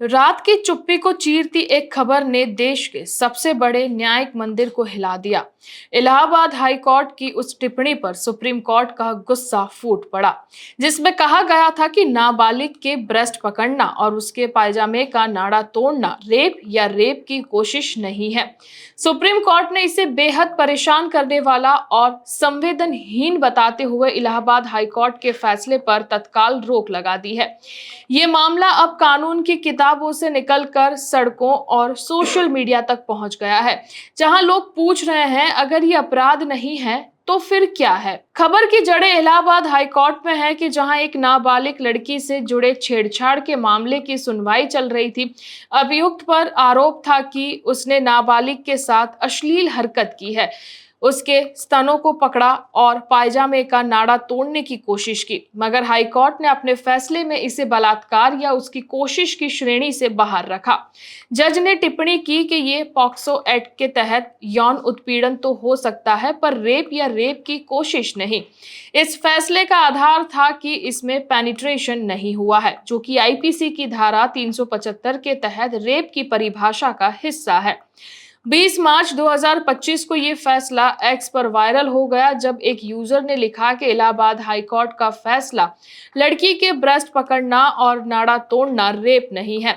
रात की चुप्पी को चीरती एक खबर ने देश के सबसे बड़े न्यायिक मंदिर को हिला दिया। इलाहाबाद हाई कोर्ट की उस टिप्पणी पर सुप्रीम कोर्ट का गुस्सा फूट पड़ा, जिसमें कहा गया था कि नाबालिग के ब्रेस्ट पकड़ना और उसके पायजामे का नाड़ा तोड़ना रेप या रेप की कोशिश नहीं है। सुप्रीम कोर्ट ने इसे बेहद परेशान करने वाला और संवेदनहीन बताते हुए इलाहाबाद हाई कोर्ट के फैसले पर तत्काल रोक लगा दी है। ये मामला अब कानून की किताबों से निकलकर सड़कों और सोशल मीडिया तक पहुंच गया है, जहां लोग पूछ रहे हैं अगर ये अपराध नहीं है तो फिर क्या है। खबर की जड़ें इलाहाबाद हाई कोर्ट में है कि जहां एक नाबालिग लड़की से जुड़े छेड़छाड़ के मामले की सुनवाई चल रही थी। अभियुक्त पर आरोप था कि उसने नाबालिग के साथ अश्लील हरकत की है, उसके स्तनों को पकड़ा और पायजामे का नाड़ा तोड़ने की कोशिश की, मगर हाईकोर्ट ने अपने फैसले में इसे बलात्कार या उसकी कोशिश की श्रेणी से बाहर रखा। जज ने टिप्पणी की कि ये पॉक्सो एक्ट के तहत यौन उत्पीड़न तो हो सकता है, पर रेप या रेप की कोशिश नहीं। इस फैसले का आधार था कि इसमें पेनिट्रेशन नहीं हुआ है, जो कि आईपीसी की धारा 375 के तहत रेप की परिभाषा का हिस्सा है। 20 मार्च 2025 को ये फैसला एक्स पर वायरल हो गया, जब एक यूजर ने लिखा कि इलाहाबाद हाई कोर्ट का फैसला लड़की के ब्रेस्ट पकड़ना और नाड़ा तोड़ना रेप नहीं है।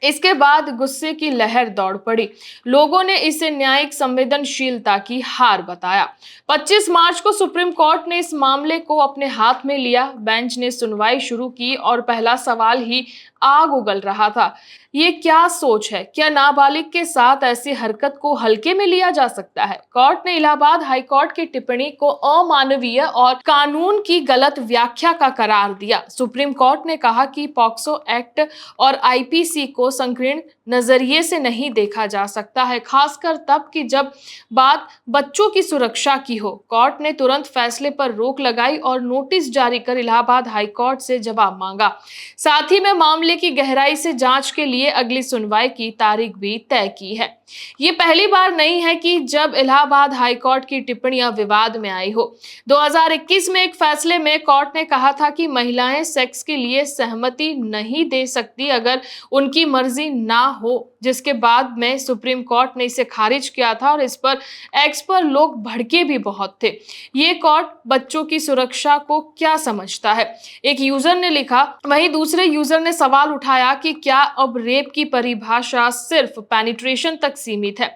इसके बाद गुस्से की लहर दौड़ पड़ी। लोगों ने इसे न्यायिक संवेदनशीलता की हार बताया। 25 मार्च को सुप्रीम कोर्ट ने इस मामले को अपने हाथ में लिया। बेंच ने सुनवाई शुरू की और पहला सवाल ही आग उगल रहा था। ये क्या सोच है? क्या नाबालिग के साथ ऐसी हरकत को हल्के में लिया जा सकता है? कोर्ट ने इलाहाबाद हाई कोर्ट की टिप्पणी को अमानवीय और कानून की गलत व्याख्या का करार दिया। सुप्रीम कोर्ट ने कहा कि पॉक्सो एक्ट और आईपीसी को संकीर्ण नजरिए से नहीं देखा जा सकता है, खासकर तब कि जब बात बच्चों की सुरक्षा की हो। कोर्ट ने तुरंत फैसले पर रोक लगाई और नोटिस जारी कर इलाहाबाद हाई कोर्ट से जवाब मांगा। साथ ही में मामले की गहराई से जांच के लिए अगली सुनवाई की तारीख भी तय की है। ये पहली बार नहीं है कि जब इलाहाबाद हाई कोर्ट की टिप्पणियां विवाद में आई हो। 2021 में एक फैसले में कोर्ट ने कहा था कि महिलाएं सेक्स के लिए सहमति नहीं दे सकती अगर उनकी मर्जी ना हो, जिसके बाद में सुप्रीम कोर्ट ने इसे खारिज किया था और इस पर एक्स पर लोग भड़के भी बहुत थे। ये कोर्ट बच्चों की सुरक्षा को क्या समझता है, एक यूजर ने लिखा। वहीं दूसरे यूजर ने सवाल उठाया कि क्या अब रेप की परिभाषा सिर्फ पेनिट्रेशन तक सीमित है।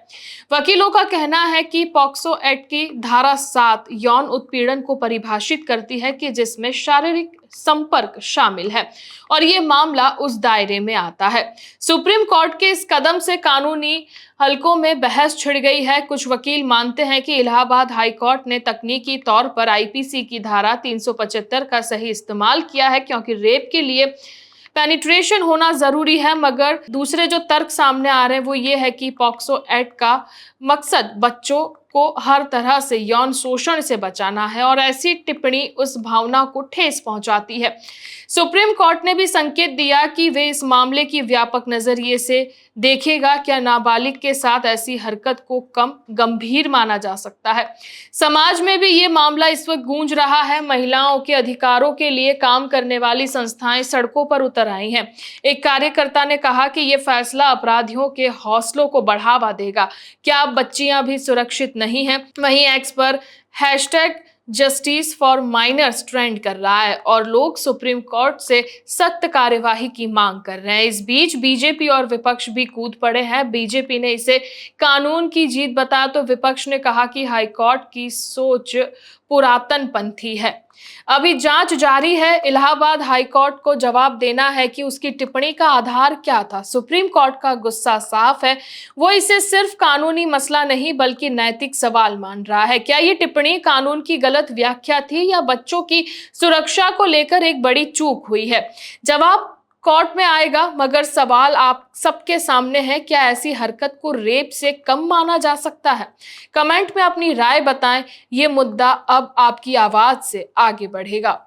वकीलों का कहना है कि पॉक्सो एक्ट की धारा 7 यौन उत्पीड़न को परिभाषित करती है कि जिसमें शारीरिक संपर्क शामिल है, और ये मामला उस दायरे में आता है। सुप्रीम कोर्ट के इस कदम से कानूनी हलकों में बहस छिड़ गई है। कुछ वकील मानते हैं कि इलाहाबाद हाई कोर्ट ने तकनीकी तौर पर आईपीसी की धारा 375 का सही इस्तेमाल किया है, क्योंकि रेप के लिए पेनिट्रेशन होना जरूरी है। मगर दूसरे जो तर्क सामने आ रहे हैं वो ये है कि पॉक्सो एक्ट का मकसद बच्चों को हर तरह से यौन शोषण से बचाना है, और ऐसी टिप्पणी उस भावना को ठेस पहुंचाती है। सुप्रीम कोर्ट ने भी संकेत दिया कि वे इस मामले की व्यापक नजरिए से देखेगा। क्या नाबालिग के साथ ऐसी हरकत को कम गंभीर माना जा सकता है? समाज में भी ये मामला इस वक्त गूंज रहा है। महिलाओं के अधिकारों के लिए काम करने वाली संस्थाएं सड़कों पर उतर आई हैं। एक कार्यकर्ता ने कहा कि ये फैसला अपराधियों के हौसलों को बढ़ावा देगा। क्या अब बच्चियां भी सुरक्षित नहीं हैं? वहीं एक्स पर hashtag justice for miners trend कर रहा है और लोग सुप्रीम कोर्ट से सख्त कार्यवाही की मांग कर रहे हैं। इस बीच बीजेपी और विपक्ष भी कूद पड़े हैं। बीजेपी ने इसे कानून की जीत बताया तो विपक्ष ने कहा कि हाई कोर्ट की सोच पुरातनपंथी है। अभी जांच जारी है। इलाहाबाद हाई कोर्ट को जवाब देना है कि उसकी टिप्पणी का आधार क्या था। सुप्रीम कोर्ट का गुस्सा साफ है। वो इसे सिर्फ कानूनी मसला नहीं बल्कि नैतिक सवाल मान रहा है। क्या ये टिप्पणी कानून की गलत व्याख्या थी या बच्चों की सुरक्षा को लेकर एक बड़ी चूक हुई है? जवाब कोर्ट में आएगा, मगर सवाल आप सबके सामने है, क्या ऐसी हरकत को रेप से कम माना जा सकता है? कमेंट में अपनी राय बताएं। ये मुद्दा अब आपकी आवाज से आगे बढ़ेगा।